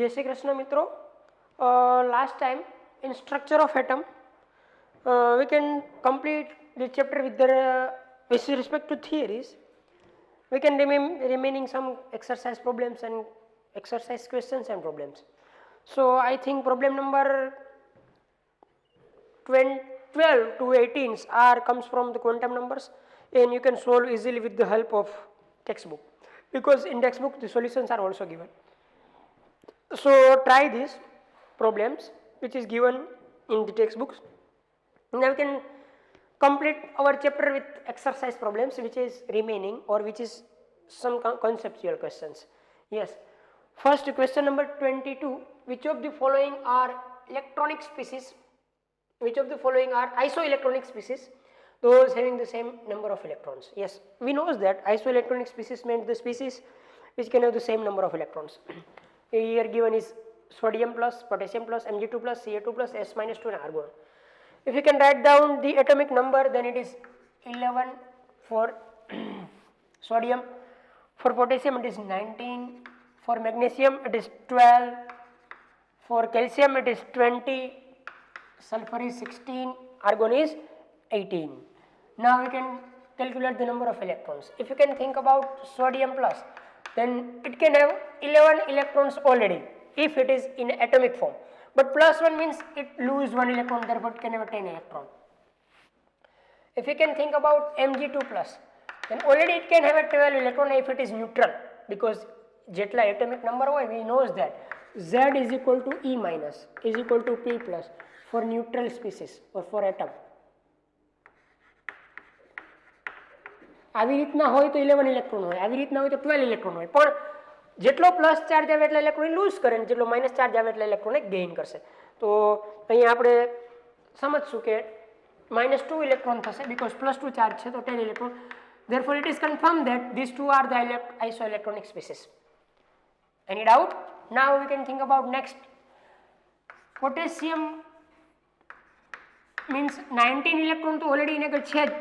जय श्री कृष्ण मित्रों. Last time in structure of atom we can complete the chapter with respect to theories. We can remaining some exercise problems and exercise questions and problems. So I think problem number 12 to 18 are comes from the quantum numbers, and you can solve easily with the help of textbook, because in textbook the solutions are also given. So try these problems which is given in the textbooks. Now we can complete our chapter with exercise problems which is remaining, or which is some conceptual questions. Yes, first question number 22. Which of the following are electronic species? Which of the following are isoelectronic species? Those having the same number of electrons. Yes, we know that isoelectronic species means the species which can have the same number of electrons. Here given is sodium plus, potassium plus, Mg2 plus, Ca2 plus, S minus 2 and argon. If you can write down the atomic number, then it is 11 for sodium, for potassium it is 19, for magnesium it is 12, for calcium it is 20, sulfur is 16, argon is 18. Now we can calculate the number of electrons. If you can think about sodium plus, then it can have 11 electrons already if it is in atomic form, but plus 1 means it lose 1 electron, therefore it can have a 10 electron. If you can think about Mg2 plus, then already it can have a 12 electron if it is neutral, because jetla atomic number hoy, we knows that Z is equal to E minus is equal to P plus for neutral species or for atom. આવી રીતના હોય તો 11 electron હોય, આવી રીતના હોય તો 12 electron હોય, પણ જેટલો પ્લસ ચાર્જ આવે એટલા ઇલેક્ટ્રોન લૂઝ કરે ને જેટલો માઇનસ ચાર્જ આવે એટલા ઇલેક્ટ્રોન ગેઇન કરશે. તો અહીંયા આપણે સમજશું કે -2 ઇલેક્ટ્રોન થશે, બીકોઝ +2 ચાર્જ છે તો 10 electron. Therefore it is confirmed that these two are the isoelectronic species. Any doubt? Now we can think about next. Potassium means 19 electron तो already इन्हें कर छेद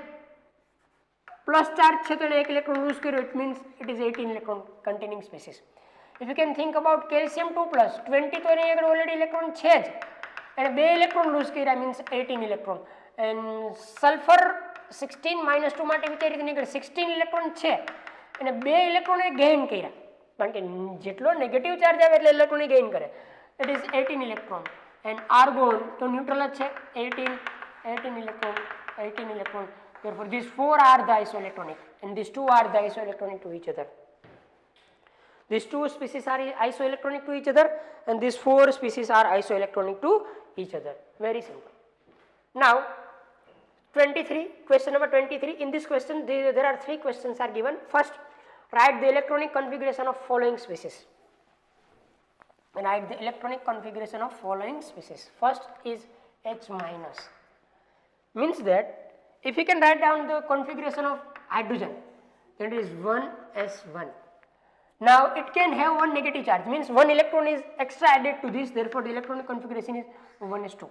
plus charge છે તો એને 1 electron lose કર્યો, it means it is 18 electron containing species. If you can think about calcium 2 plus 20 તો એને આગળ already electron છે જ, એને 2 electron lose કર્યા means 18 electron, and sulfur 16 minus 2 માટે વિચારી તો નીકળે 16 electron છે અને 2 electron એ gain કર્યા, કારણ કે જેટલો નેગેટિવ ચાર્જ આવે એટલે electron એ gain કરે, it is 18 electron. and argon તો neutral જ છે, 18 electron, 18 electron. Therefore these four are the isoelectronic and these two are the isoelectronic to each other. These two species are isoelectronic to each other and these four species are isoelectronic to each other. Very simple. Now 23, question number 23. In this question there are three questions are given. First, write the electronic configuration of following species. Write the electronic configuration of following species. First is H minus, means that if you can write down the configuration of hydrogen, that is 1s1. Now it can have one negative charge, means one electron is extra added to this, therefore the electronic configuration is 1s2.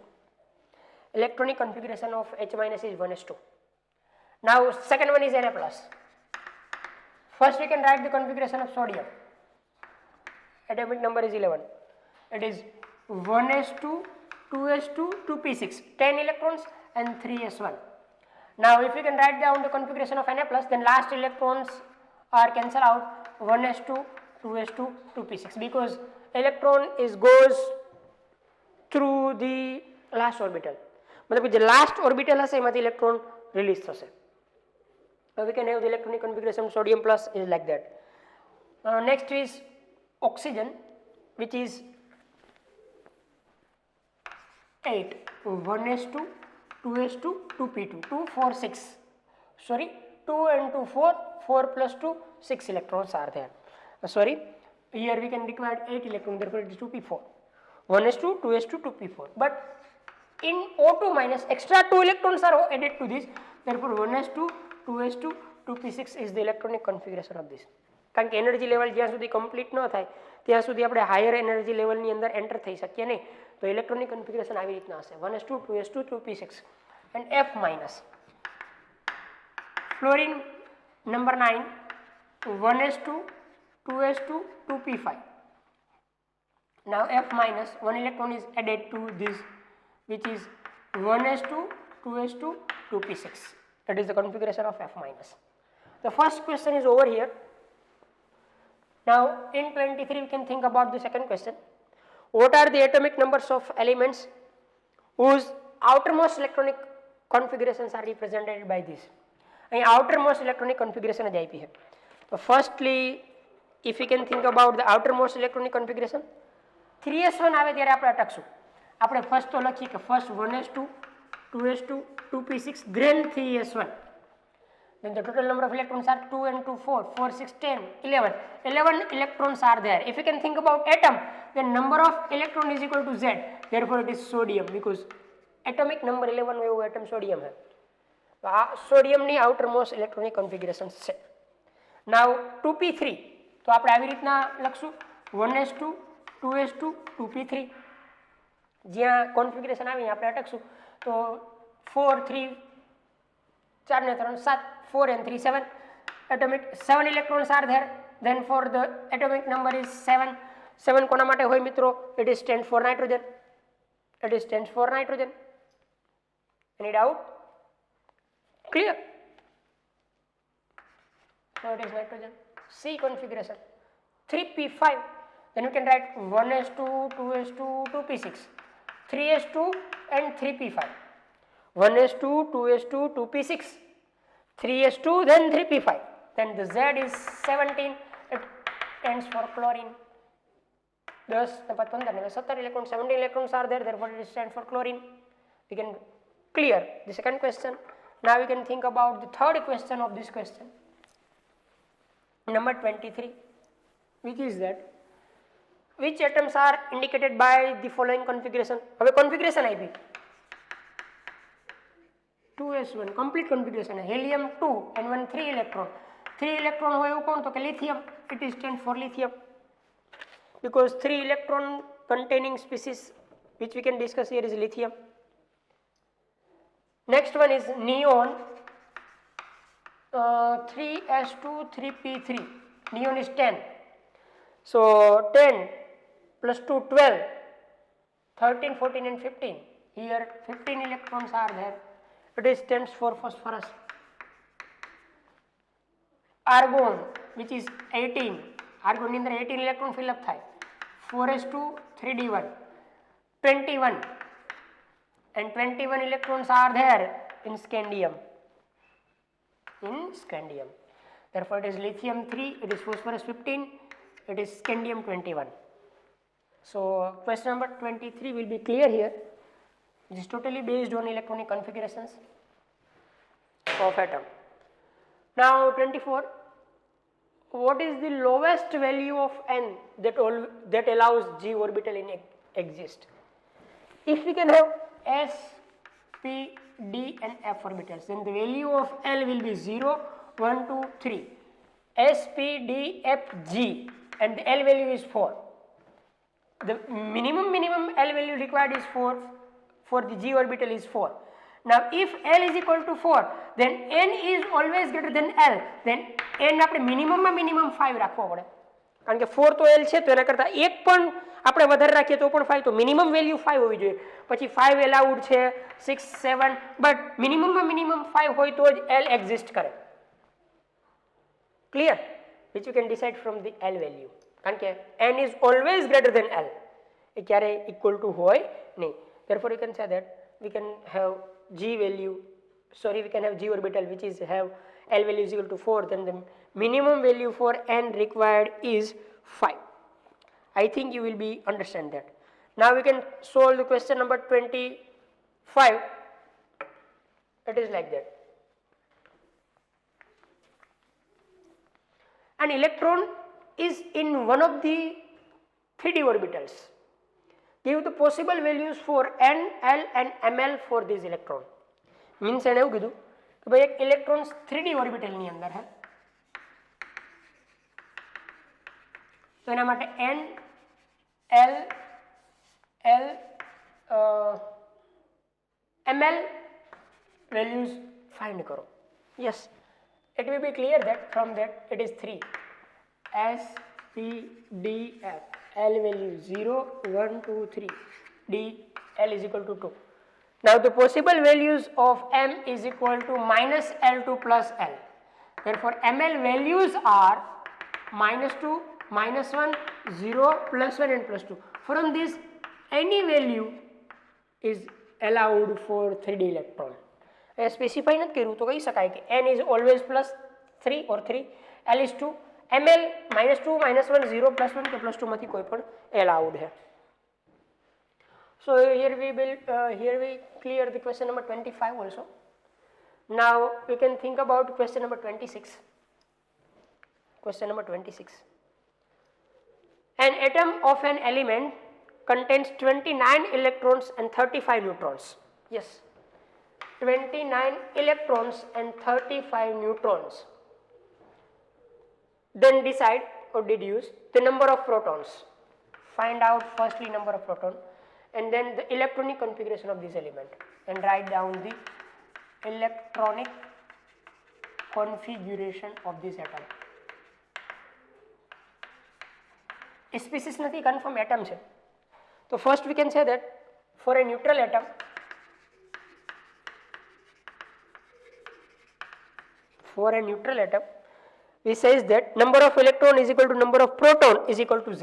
Electronic configuration of H minus is 1s2. Now second one is Na plus. First we can write the configuration of sodium. Atomic number is 11. It is 1s2, 2s2, 2p6, 10 electrons and 3s1. Now if you can write down the configuration of Na plus, then last electrons are cancel out, 1s2, 2s2, 2p6, because electron is goes through the last orbital. मतलब જે last orbital હશે એમાંથી electron release થશે. Now we can have the electronic configuration of sodium plus is like that. Next is oxygen, which is 8, 1s2, 2s2, 2p2, 2, 4, 6. Sorry, 2 and 2, 4, 4 plus 2, 6 electrons are there. Sorry, here we can require 8 electrons, therefore it is 2p4. 1s2, 2s2, 2p4. But in O2 minus, extra 2 electrons are added to this, therefore 1s2, 2s2, 2p6 is the electronic configuration of this. કારણ કે energy level જ્યાં સુધી complete ન થાય ત્યાં સુધી આપણે higher energy લેવલની અંદર એન્ટર થઈ શકીએ નહીં, તો ઇલેક્ટ્રોનિક કન્ફિગરેશન આવી રીતના હશે 1s2, 2s2, 2p6 and F minus. Fluorine number 9, 1s2, 2s2, 2p5. Now F minus, one electron is added to this, which is 1s2, 2s2, 2p6. That is the configuration of F minus. The first question is over here. Now in 23 we can think about the second question. What are the atomic numbers of elements whose outermost electronic configurations are represented by this? અહીં outermost electronic configuration જ આપી છે. So firstly, if we can think about the outermost electronic configuration, 3s1 આવે ત્યારે આપણે અટકશું. આપણે first તો લખીએ કે first 1s2, 2s2, 2p6, then 3s1. Then the total number of electrons are 2 and 2, 4, 4, 6, 10, 11. 11 electrons are there. If you can think about atom, then number of electron is equal to Z. Therefore, it is sodium because atomic number 11 હોય એવું atom sodium है. તો આ સોડિયમની outermost electronic configuration છે. Now 2p3, તો આપણે આવી રીતના લખશું 1s2, 2s2, 2p3. જ્યાં configuration આવી આપણે અટકશું તો 4, 3, 4 ને 3, 7, 4 and 3, 7. Atomic 7 electrons are there. Then for the atomic number is 7. 7 કોના માટે હોય મિત્રો? It is stands for nitrogen. It is stands for nitrogen. Any doubt? Clear? So it is nitrogen. C configuration. 3p5. Then you can write 1s2, 2s2, 2p6. 3s2 and 3p5. 1s2, 2s2, 2p6. 3s2, then 3p5. Then the Z is 17. It stands for chlorine. 10, 15, 17 electrons, 17 electrons are there. Therefore, it stands for chlorine. We can clear the second question. Now we can think about the third question of this question. Number 23, which is that which atoms are indicated by the following configuration? હવે configuration આપી 2s1 complete configuration है. helium 2 and 1 3 electron. 3 electron હોય એવું કોણ? તો કે lithium. It is stands for lithium because 3 electron containing species which we can discuss here is lithium. Next one is neon. 3s2, 3p3. Neon is 10. So 10 plus 2, 12. 13, 14 and 15. Here 15 electrons are there. It is stands for phosphorus. Argon, which is 18. Argon in the 18 electron fill up થાય. 4s2, 3d1. 21. And 21 electrons are there in scandium. Therefore, it is lithium 3, it is phosphorus 15, it is scandium 21. So, question number 23 will be clear here. It is totally based on electronic configurations of atom. Now, 24. What is the lowest value of N that allows G orbital in exist? If we can have S, P, D and F orbitals, then the value of L will be 0, 1, 2, 3. S, P, D, F, G and the L value is 4. The minimum L value required is 4 for the G orbital is 4. Now if L is equal to 4, then N is always greater than L. Then N આપણે minimum 5 રાખવો પડે. કારણ કે 4 તો L છે તો એના કરતાં એક પણ આપણે વધારે રાખીએ તો પણ 5, તો મિનિમમ વેલ્યુ 5 હોવી જોઈએ. પછી 5 એલાઉડ છે, 6, 7, બટ મિનિમમ 5 હોય તો જ L એક્ઝિસ્ટ કરે. Clear? Which you can decide from the L value. કારણ કે N is always greater than L. એ ક્યારે ઇક્વલ ટુ હોય નહીં. Therefore you can say that we can have we can have G orbital which is have L value is equal to 4, then the minimum value for N required is 5. I think you will be understand that. Now we can solve the question number 25. It is like that. An electron is in one of the 3d orbitals. Give the possible values for N, L and Ml for this electron. Means એને એવું કીધું કે ભાઈ એક electron 3d orbital ની અંદર છે, તો એના માટે N, L, Ml values find करो. Yes, it will be clear that from that it is 3 S, P, D, F. L value 0, 1, 2, 3, D, L is equal to 2. Now the possible values of M is equal to minus L2 plus L. Therefore ML values are minus 2, minus 1, 0, plus 1 and plus 2. From this any value is allowed for 3D electron. Specify not કર્યું તો કહી શકાય કે N is always plus 3 or 3, L is 2, ML minus 2, minus 1, 0, plus 1 કે plus 2 માંથી કોઈ પણ allowed है. So here we clear the question number 25 also. Now we can think about question number 26. Question number 26. An atom of an element contains 29 electrons and 35 neutrons. Yes, 29 electrons and 35 neutrons. Then decide or deduce the number of protons. Find out firstly number of proton and then the electronic configuration of this element and write down the electronic configuration of this atom. Species નથી confirm atom છે. So first we can say that for a neutral atom, we says that number of electron is equal to number of proton is equal to Z.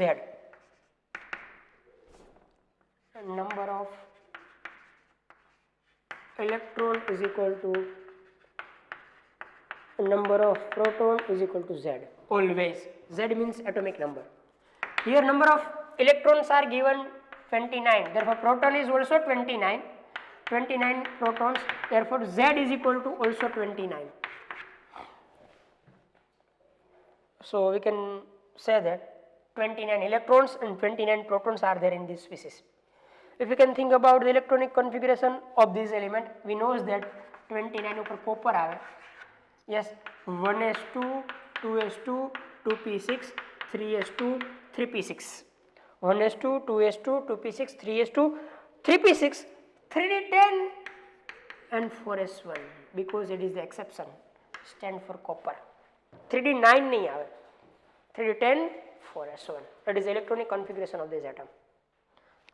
And number of electron is equal to number of proton is equal to Z. Always Z means atomic number. Here number of electrons are given 29, therefore proton is also 29 protons, therefore Z is equal to also 29. So we can say that 29 electrons and 29 protons are there in this species. If we can think about the electronic configuration of this element, we know that 29 ઉપર copper આવે. Yes, 1s2, 2s2, 2p6, 3s2, 3p6. 1s2, 2s2, 2p6, 3s2, 3p6, 3d10 and 4s1 because it is the exception, stand for copper. 3d9 nahi aave, 3d10, 4s1. That is electronic configuration of this atom.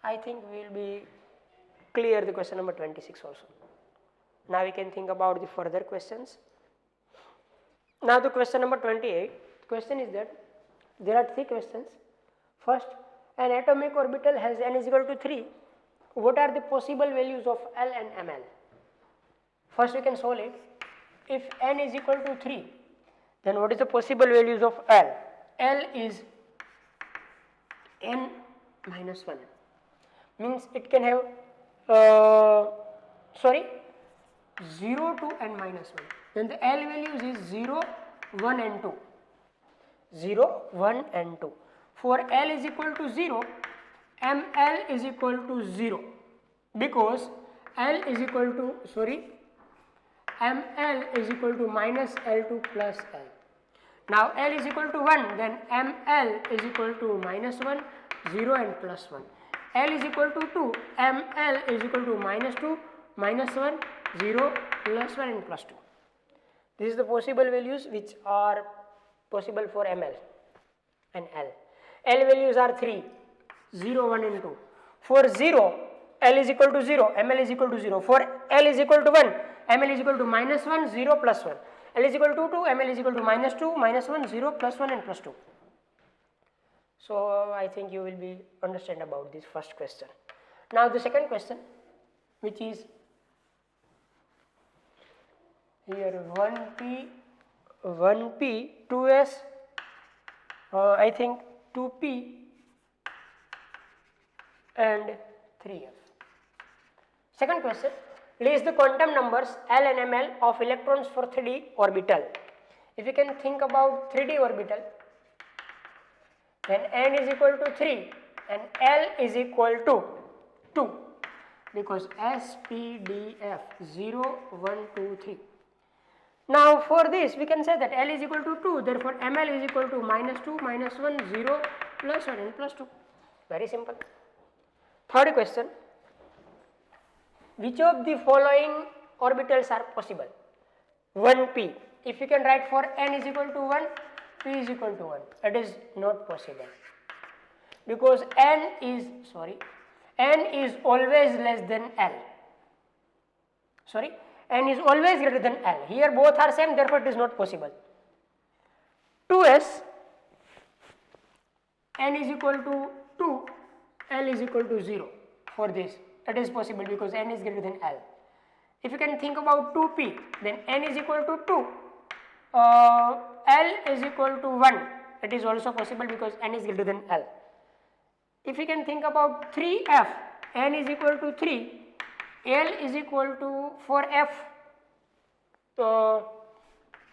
I think we will be clear the question number 26 also. Now we can think about the further questions. Now the question number 28, the question is that there are 3 questions. First, an atomic orbital has n is equal to 3. What are the possible values of L and Ml? First we can solve it. If n is equal to 3, then what is the possible values of L? L is n minus 1. Means it can have 0 to n minus 1. Then the L values is 0, 1 and 2. 0, 1 and 2. For L is equal to 0, ML is equal to 0 because ML is equal to minus L2 plus L. Now L is equal to 1, then ML is equal to minus 1, 0 and plus 1. L is equal to 2, ML is equal to minus 2, minus 1, 0, plus 1 and plus 2. This is the possible values which are possible for ML and L. L values are 3, 0, 1 and 2. For 0, L is equal to 0, ML is equal to 0. For L is equal to 1, ML is equal to minus 1, 0, plus 1. L is equal to 2, ML is equal to minus 2, minus 1, 0, plus 1 and plus 2. So I think you will be understand about this first question. Now the second question, which is here 1p, 2s, I think 2p and 3f. Second question, list the quantum numbers L and Ml of electrons for 3D orbital. If you can think about 3D orbital, then n is equal to 3 and L is equal to 2 because S, P, D, F 0, 1, 2, 3. Now for this we can say that L is equal to 2, therefore ML is equal to minus 2, minus 1, 0, plus 1 and plus 2. Very simple. Third question, which of the following orbitals are possible? 1p, if you can write for n is equal to 1, p is equal to 1, it is not possible. because n is always less than L. Sorry, n is always greater than L. Here both are same, therefore it is not possible. 2s, n is equal to 2, L is equal to 0. For this, it is possible because n is greater than L. If you can think about 2p, then n is equal to 2, L is equal to 1. It is also possible because n is greater than L. If you can think about 3f, n is equal to 3, L is equal to, for f,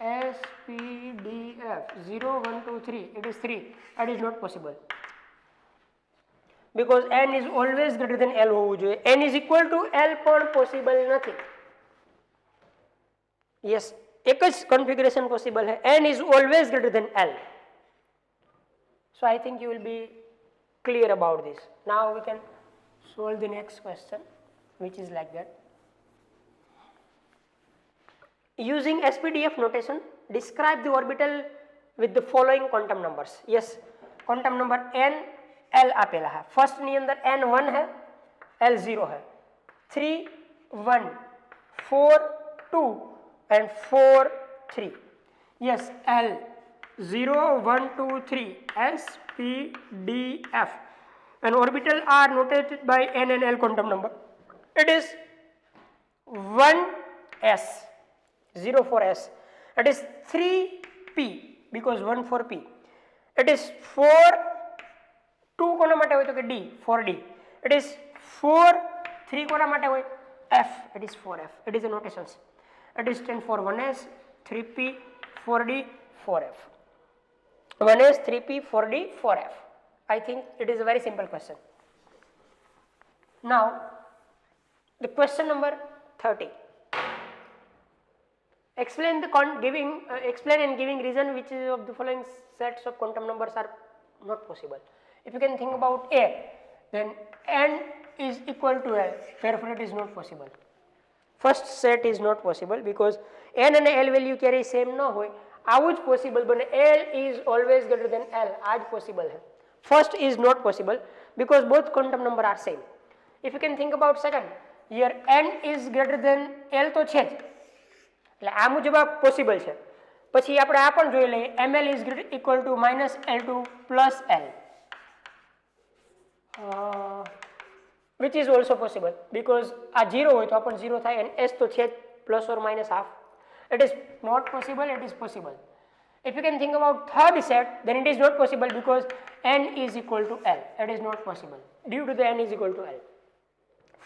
S, P, D, F, 0, 1, 2, 3, it is 3, that is not possible. Because n is always greater than L હોવું જોઈએ. n is equal to L પણ possible નથી. Yes, એક જ configuration possible है, n is always greater than L. So I think you will be clear about this. Now we can solve the next question, which is like that. Using SPDF notation, describe the orbital with the following quantum numbers. Yes, quantum number n, L आपेला है. First ની અંદર n 1 है, L 0 है, 3 1 4 2 and 4 3. Yes, L 0 1 2 3 S P D F, and orbital are notated by n and L quantum number. It is 1s, 0 for s. It is 3p because 1 for p. It is 4 2 કોના માટે હોય તો કે D, 4D. It is 4 3 કોના માટે હોય F, it is 4F. It is the notations. It is 10 for 1s, 3p, 4D, 4F. 1s, 3p, 4D, 4F. I think it is a very simple question. Now the question number 30. Explain and giving reason which is of the following sets of quantum numbers are not possible. If you can think about A, then n is equal to L, therefore it is not possible. First set is not possible because n and L value carry same न હોય. આવું જ possible બને, L is always greater than L, આ જ possible है. First is not possible because both quantum number are same. If you can think about second, here n is greater than L તો છે જ, એટલે આ મુજબ possible છે. પછી આપણે આ પણ જોઈ લઈએ, ml is equal to minus L2 plus L, which is also possible because આ 0 હોય તો આ પણ 0 થાય and s તો છે plus or minus half. It is not possible, it is possible. If you can think about third set, then it is not possible because n is equal to L. It is not possible due to the n is equal to L.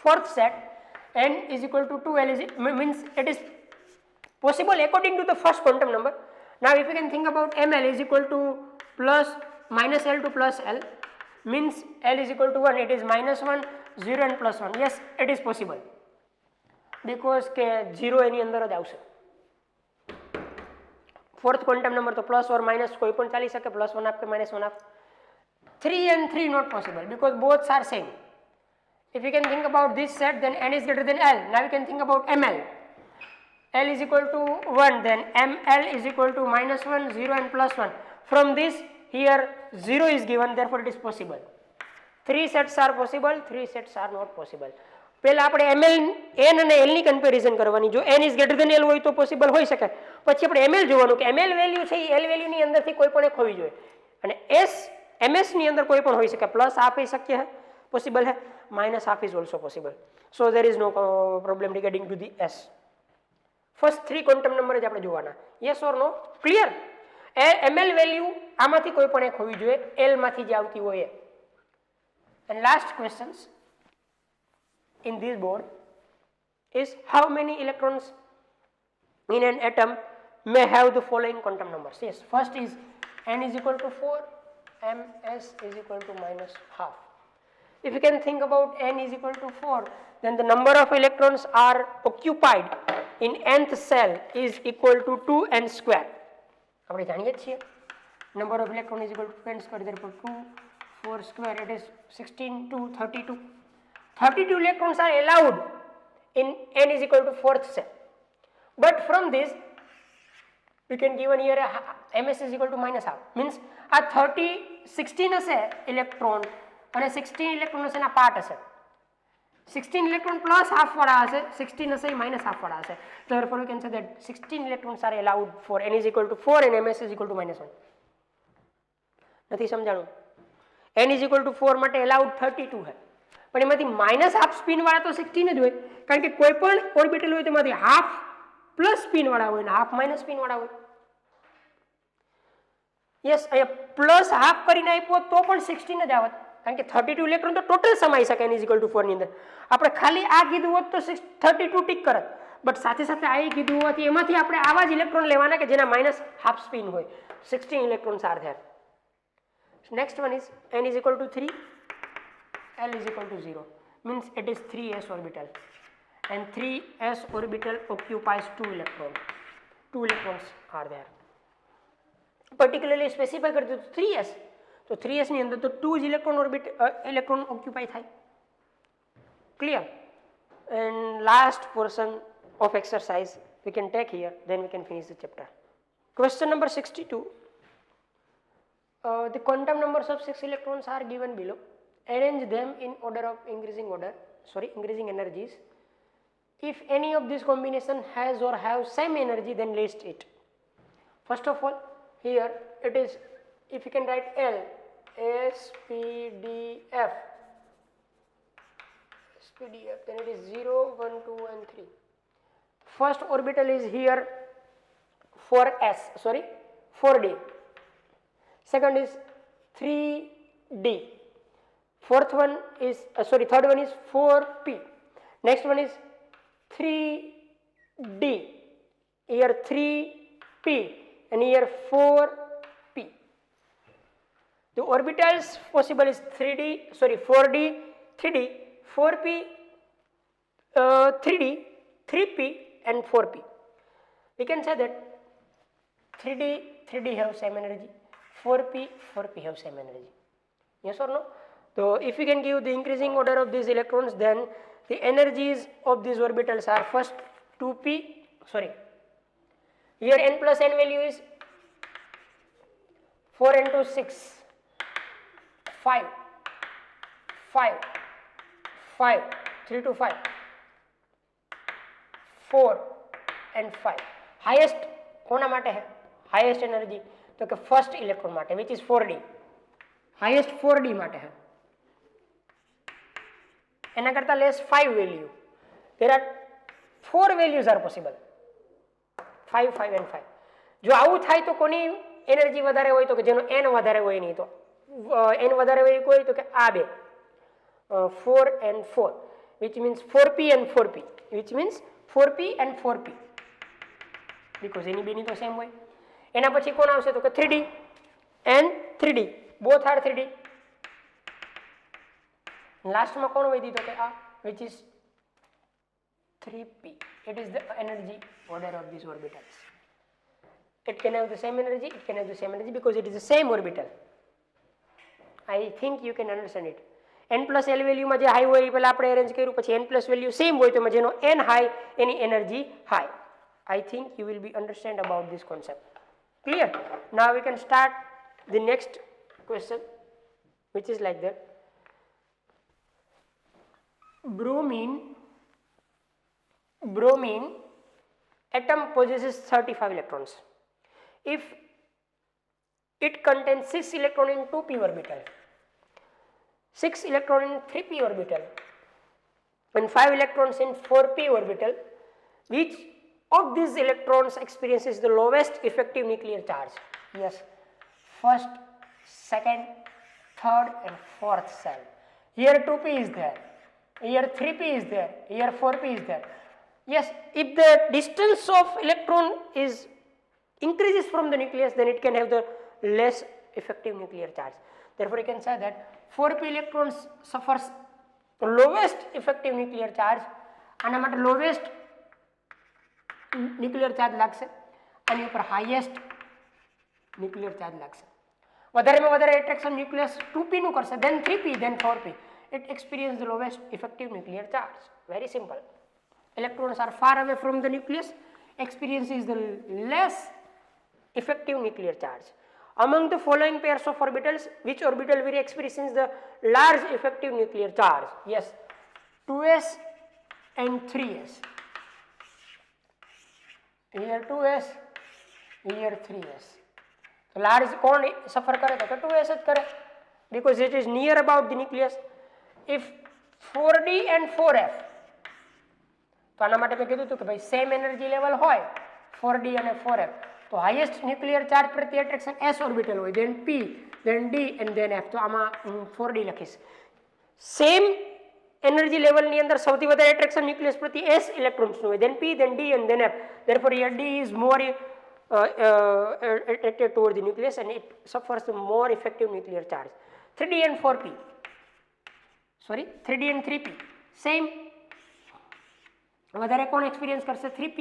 Fourth set, n is equal to 2L means it is possible according to the first quantum number. Now if you can think about ml is equal to plus minus L2 plus L means L is equal to 1, it is minus 1, 0 and plus 1. Yes, it is possible because के 0 એની અંદર જ આવશે. Fourth quantum number तो plus or minus कोई पण ચાલી શકે, plus 1 half के minus 1 half. 3 and 3 not possible because both are same. If you can think about this set, then n is greater than L. Now you can think about ml. L is equal to 1, then ml is equal to minus 1, 0 and plus 1. From this, here 0 is given, therefore it is possible. 3 sets are possible, 3 sets are not possible. પહેલા આપણે ml n અને l ની comparison કરવાની. જો n is greater than L હોય તો possible હોઈ શકે. પછી આપણે ml જોવાનું કે ml વેલ્યુ છે એ l વેલ્યુ ની અંદરથી કોઈ પણ એક હોવી જોઈએ, અને s ms ની અંદર કોઈ પણ હોઈ શકે. પ્લસ હાફ એ શક્ય છે, પોસિબલ છે, minus half is also possible. So there is no problem regarding to the s. First 3 quantum number જ આપણે જોવાના. Yes or no? Clear? ml value આમાંથી કોઈ પણ એક હોવી જોઈએ, l માંથી જે આવતી હોય એ. And last questions in this board is how many electrons in an atom may have the following quantum numbers. Yes, first is n is equal to 4, ms is equal to minus half. If you can think about n is equal to 4, then the number of electrons are occupied in nth cell is equal to 2n square. આપણે જાણીએ છીએ number of electron is equal to 2n square, therefore 2 4 square, it is 16 to 32. 32 electrons are allowed in n is equal to 4th cell. But from this, we can given here ms is equal to minus half. Means a 30 16 હશે electron અને 16 electron હશે એના part હશે 16 electron plus half વાળા હશે 16 હશે minus half વાળા હશે therefore we can say that 16 electrons are allowed for n is equal to 4 and ms is equal to -1 નથી સમજાણું n is equal to 4 માટે allowed 32 है પણ એમાંથી માઇનસ હાફ સ્પિન વાળા તો 16 જ હોય કારણ કે કોઈ પણ ઓર્બિટલ હોય તેમાંથી હાફ પ્લસ સ્પિન વાળા હોય ને હાફ માઇનસ સ્પિન વાળા હોય યસ અહીંયા પ્લસ હાફ કરીને આપ્યો તો પણ 16 જ આવત કારણ કે 32 ઇલેક્ટ્રોન તો ટોટલ સમાઈ શકે n is equal to 4 ની અંદર આપણે ખાલી આ કીધું હોત તો 32 ટિક કરત બટ સાથે સાથે આ કીધું હોવાથી એમાંથી આપણે આવા જ ઇલેક્ટ્રોન લેવાના કે જેના માઇનસ હાફ સ્પિન હોય 16 electrons are there next one is n is equal to 3 l is equal to 0 means it is 3s orbital and 3s orbital occupies 2 electrons are there particularly specify कर दो 3s तो 3s ની અંદર તો 2 જ electron occupy થાય clear and last portion of exercise we can take here then we can finish the chapter question number 62 the quantum numbers of 6 electrons are given below arrange them in order of increasing energies if any of this combination has or have same energy then list it first of all here it is if you can write L S P D F then it is 0 1 2 and 3 first orbital is here 4d second is 3d third one is 4p next one is 3d here 3p and here 4p the orbitals possible is 4d 3d 4p 3d 3p and 4p we can say that 3d have same energy 4p have same energy yes or no so if we can give the increasing order of these electrons then the energies of these orbitals are first 2p here n plus n value is 4 into 6 5 3 to 5 4 and 5 highest કોના માટે है highest energy तो कि first electron માટે which is 4d highest 4d માટે है એના કરતા less 5 value there are 4 values are possible 5 5 and 5 જો આવું થાય તો કોની એનર્જી વધારે હોય તો કે જેનો n વધારે હોય નહીં તો n વધારે હોય કોઈ તો કે આ બે 4 and 4 which means 4p and 4p which means 4p and 4p because એની બેની તો સેમ હોય એના પછી કોણ આવશે તો કે 3d and 3d both are 3d last માં કોણ વધી તો કે આ which is 3p it is the energy order of these orbitals it can have the same energy because it is the same orbital I think you can understand it n plus l value માં જે high હોય એ પહેલા આપણે arrange કર્યું પછી n plus value same હોય તો જેનો n high any energy high I think you will be understand about this concept clear now we can start the next question which is like that bromine atom possesses 35 electrons if it contains 6 electrons in 2p orbital 6 electrons in 3p orbital and 5 electrons in 4p orbital which of these electrons experiences the lowest effective nuclear charge yes first second third and fourth cell here 2p is there here 3p is there here 4p is there yes if the distance of electron is increases from the nucleus then it can have the less effective nuclear charge therefore you can say that 4p electrons suffers the lowest effective nuclear charge આના માટે lowest nuclear charge લાગશે આની ઉપર highest nuclear charge લાગશે વધારેમાં વધારે attraction nucleus 2p નું કરશે then 3p then 4p it experiences the lowest effective nuclear charge very simple electrons are far away from the nucleus experiences the less effective nuclear charge Among the following pairs of orbitals, which orbital will experience the large effective nuclear charge? Yes, 2s and 3s. Here 2s, here 3s. So large कौन suffer करेगा? तो 2s करे, because it is near about the nucleus. If 4d and 4f, તો આના માટે મેં કીધું હતું કે ભાઈ સેમ એનર્જી લેવલ હોય 4d અને 4f, તો હાઈએસ્ટ ન્યુક્લિયર ચાર્જ પ્રતિ એટ્રેક્શન s ઓર્બિટલ હોય, then p, then d and then f. તો આમાં હું 4d લખીશ. સેમ એનર્જી લેવલની અંદર સૌથી વધારે એટ્રેક્શન ન્યુક્લિયસ પ્રતિ s ઇલેક્ટ્રોન્સનું હોય, then p, then d and then f. Therefore here d is more attracted toward the nucleus and it suffers the more effective nuclear charge. 3d and 4p, sorry 3d and 3p same. વધારે કોણ experience કરશે? 3p,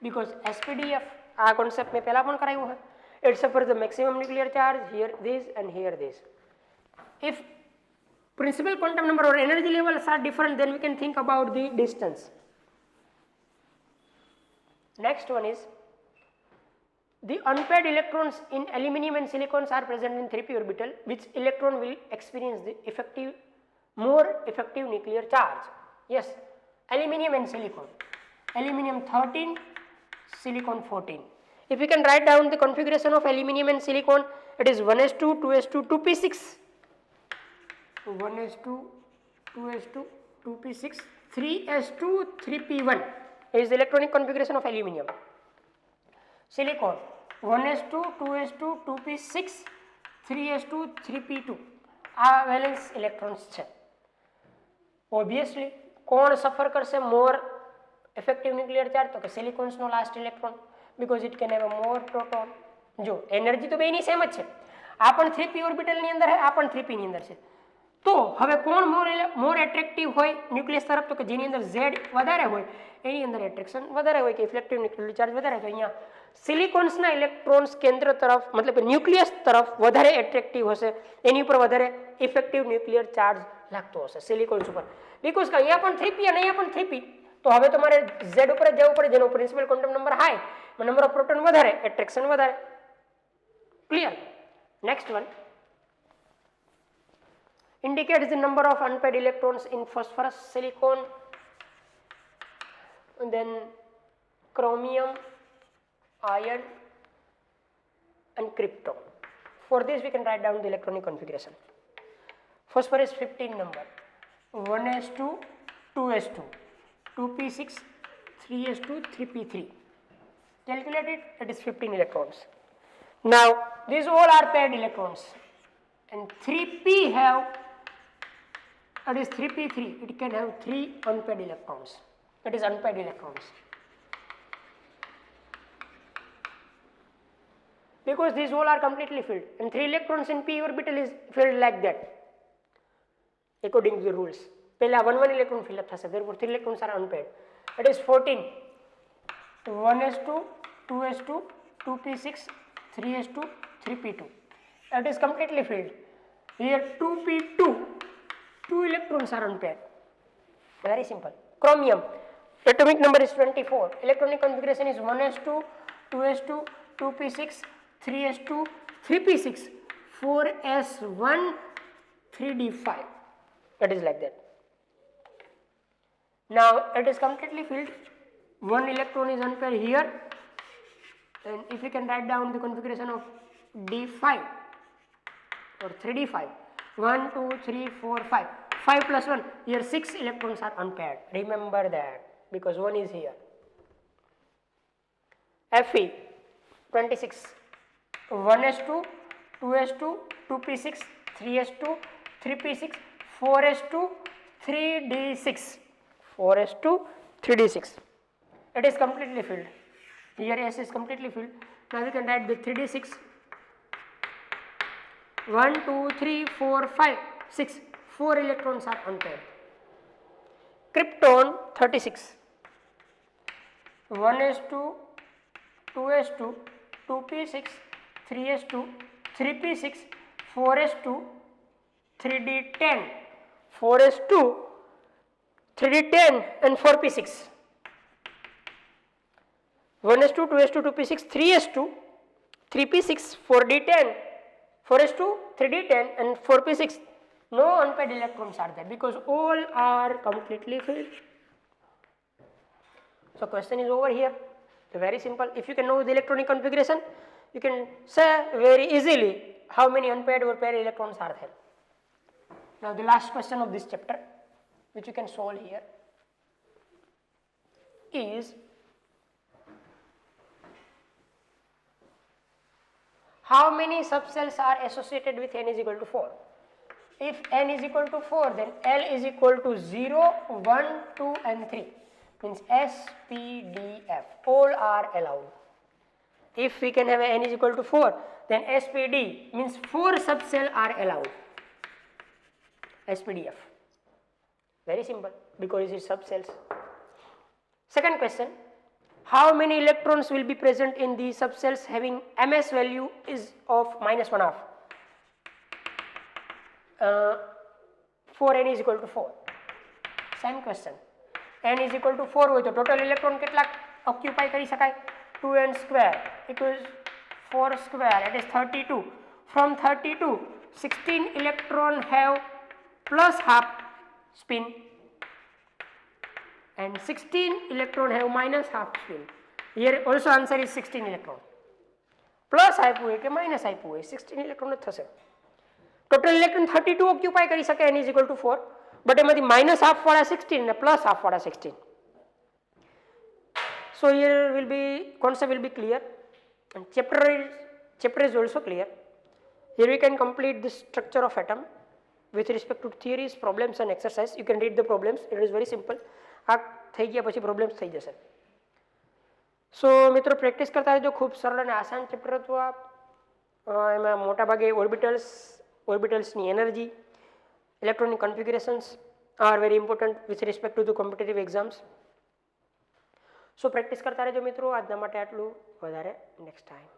because SPDF આ concept મેં પહેલા પણ કરાવ્યું છે. It suffers the maximum nuclear charge, here this and here this. If principal quantum number or energy levels are different, then we can think about the distance. Next one is the unpaired electrons in aluminum and silicons are present in 3p orbital. Which electron will experience the more effective nuclear charge? Yes, aluminum and silicon. Aluminum 13, silicon 14. If we can write down the configuration of aluminum and silicon, it is 1s2, 2s2, 2p6. 1s2, 2s2, 2p6, 3s2, 3p1 is the electronic configuration of aluminum. Silicon 1s2, 2s2, 2p6, 3s2, 3p2 આ valence electrons છે. Obviously કોણ સફર કરશે મોર effective nuclear charge? તો કે સિલિકોન્સનો last electron, because it can have a more proton. જો energy તો બેની સેમ જ છે, આ પણ 3p ઓર્બિટલની અંદર છે, આ પણ 3p ની અંદર છે. તો હવે કોણ મોર એટ્રેક્ટિવ હોય ન્યુક્લિયસ તરફ? તો કે જેની અંદર z વધારે હોય એની અંદર એટ્રેક્શન વધારે હોય કે ઇફેક્ટિવ ન્યુક્લિયર ચાર્જ વધારે. તો અહીંયા સિલિકોન્સના ઇલેક્ટ્રોન્સ કેન્દ્ર તરફ મતલબ કે ન્યુક્લિયસ તરફ વધારે એટ્રેક્ટિવ હશે, એની ઉપર વધારે ઇફેક્ટિવ ન્યુક્લિયર ચાર્જ લાગતો હશે સિલિકોન્સ ઉપર, બીકોઝ કે અહીંયા પણ 3p અને અહીંયા પણ 3p. તો હવે તમારે z ઉપર જ જવું પડે, જેનો principal quantum number high, number of proton વધારે, એટ્રેક્શન વધારે. Clear? Next one indicates the number of unpaired electrons in phosphorus, silicon, and then chromium, iron and krypton. For this we can write down the electronic configuration. Phosphorus 15 number, 1s2, 2s2, 2p6, 3s2, 3p3. Calculate it, it is 15 electrons. Now these all are paired electrons and 3p have, it is 3p3, it can have 3 unpaired electrons, that is unpaired electrons, because these all are completely filled and 3 electrons in p orbital is filled like that according to the rules. પહેલા 1 electron fill up થશે, therefore 3 electrons are unpaired. It is 14, 1s2, 2s2, 2p6, 3s2, 3p2. It is completely filled. Here 2p2, 2 electrons are unpaired. Very simple. Chromium, atomic number is 24. Electronic configuration is 1s2, 2s2, 2p6, 3s2, 3p6, 4s1, 3d5. That is like that. Now it is completely filled. 1 electron is unpaired here, and if we can write down the configuration of d5 or 3d5, 1, 2, 3, 4, 5. 5 plus 1, here 6 electrons are unpaired. Remember that, because 1 is here. Fe 26, 1s2, 2s2, 2p6, 3s2, 3p6, 4s2, 3d6. 4s2, 3d6. It is completely filled. Here S is completely filled. Now we can write the 3d6. 1, 2, 3, 4, 5, 6. 4 electrons are unpaired. Krypton 36. 1s2, 2s2, 2p6, 3s2, 3p6, 4s2, 3d10. 4s2, 3d10 and 4p6. 1s2, 2s2, 2p6, 3s2, 3p6, 4d10, 4s2, 3d10 and 4p6. No unpaired electrons are there because all are completely filled. So question is over here. Very simple. If you can know the electronic configuration, you can say very easily how many unpaired or paired electrons are there. Now the last question of this chapter, which you can solve here, is how many subcells are associated with n is equal to 4. If n is equal to 4, then L is equal to 0, 1, 2 and 3. Means S, P, D, F, all are allowed. If we can have a n is equal to 4, then S, P, D means 4 subcells are allowed. S, P, D, F. Very simple because it is subcells. Second question, how many electrons will be present in the subcells having ms value is of -1/2 for n is equal to 4. Same question, n is equal to 4 હોય તો total electron કેટલા occupy કરી શકાય? 2n square equals 4 square, it is 32. From 32, 16 electron have plus half spin and 16 electron have minus half spin. Here also answer is 16 electron. Plus આપ્યું હોય કે minus આપ્યું હોય, 16 electron જ થશે. Total electron 32 occupy કરી શકે n is equal to 4, but એમાંથી minus half વાળા 16 અને plus half વાળા 16. So here will be concept will be clear and chapter is also clear. Here we can complete the structure of atom with respect to theories, problems and exercise. You can read the problems, it is very simple. આ થઈ ગયા પછી problems થઈ જશે. So મિત્રો practice કરતા રહેજો, ખૂબ સરળ અને આસાન ચેપ્ટર હતું આ. એમાં મોટા ભાગે ઓર્બિટલ્સની energy, electronic configurations are very important with respect to the competitive exams. So practice કરતા રહેજો મિત્રો. આજના માટે આટલું, વધારે next time.